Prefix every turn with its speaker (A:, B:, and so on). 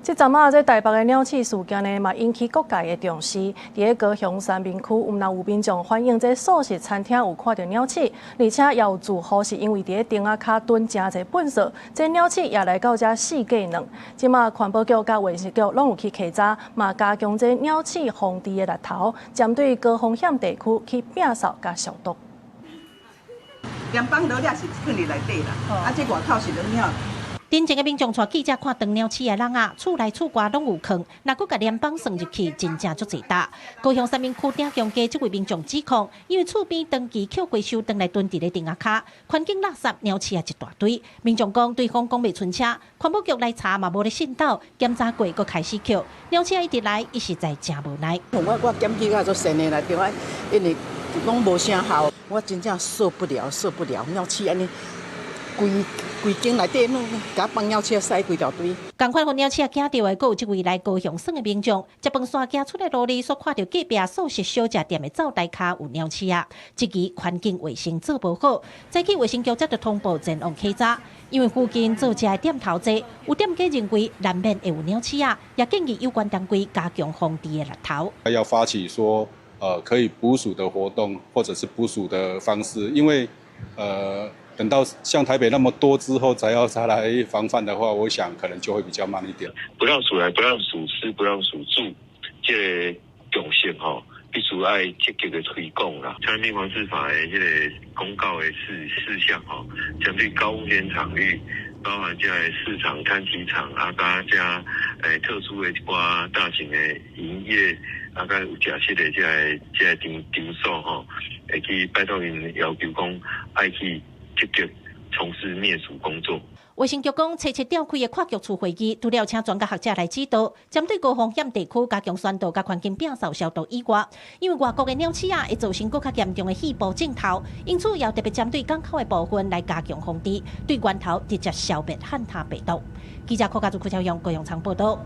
A: 這陣啊，台北的鳥鼠事件呢，嘛引起各界的重視。在高雄三民區，有民眾反映，這素食餐廳有看到鳥鼠，而且也有住戶是因為在頂仔腳囤真儕糞掃，這鳥鼠也來到這四過卵。即馬環保局甲衛生局攏有去稽查，嘛加強這鳥鼠防治的力頭，針對高風險地區去摒掃甲消毒。
B: 聯邦老鳥是放佇內底啦，這外口是老鳥。
C: 真正的民眾帶記者看當鳥鼠的人啊，厝內厝外攏有坑，若閣甲聯邦算入去，真正足濟大。高雄三民區頂強街這位民眾指控，因為厝邊長期捡回收回來囤佇咧頂仔腳，環境垃圾鳥鼠啊一大堆。民眾講對方講袂存車，環保局來查嘛無咧信道，檢查過閣開始捡，鳥鼠一直來，伊實在真無奈。
B: 我檢舉啊，做神的來對我，因為講無啥效，我真正受不了，鳥鼠安尼。規間內底攏甲放鳥鼠屎規條堆。
C: 同款互鳥鼠驚到的，閣有一位來高雄耍的民眾，食飯線行出來路裡，所看到隔壁素食小食店的灶台骹有鳥鼠啊。這期環境衛生做無好，早起衛生局才着通報前往稽查，因為附近做食的店頭多，有店家認為難免會有鳥鼠啊，也建議有關單位加強防治的力頭。
D: 要發起說可以捕鼠的活動，或者是捕鼠的方式，因為等到像台北那麼多之後，再來防範的話，我想可能就會比較慢一點。
E: 不讓鼠來，不讓鼠吃，不讓鼠住，這個共識必須要積極的推廣啦。產品防治法的這個公告的事項針對高風險場域，包含這個市場、攤機場加特殊的一寡大型的營業加有假設的這個場所會去拜託因要求講愛去積極從事滅鼠工作。
C: 衛生局講，初召開的跨局處會議，除了請專家學者來指導，針對高風險地區加強宣導甲環境摒掃消毒以外，因為外國的鳥鼠啊會造成更加嚴重的肺部症頭，因此要特別針對港口的部分來加強防治，對源頭直接消滅漢他病毒。記者柯家珠、柯超陽高雄場報道。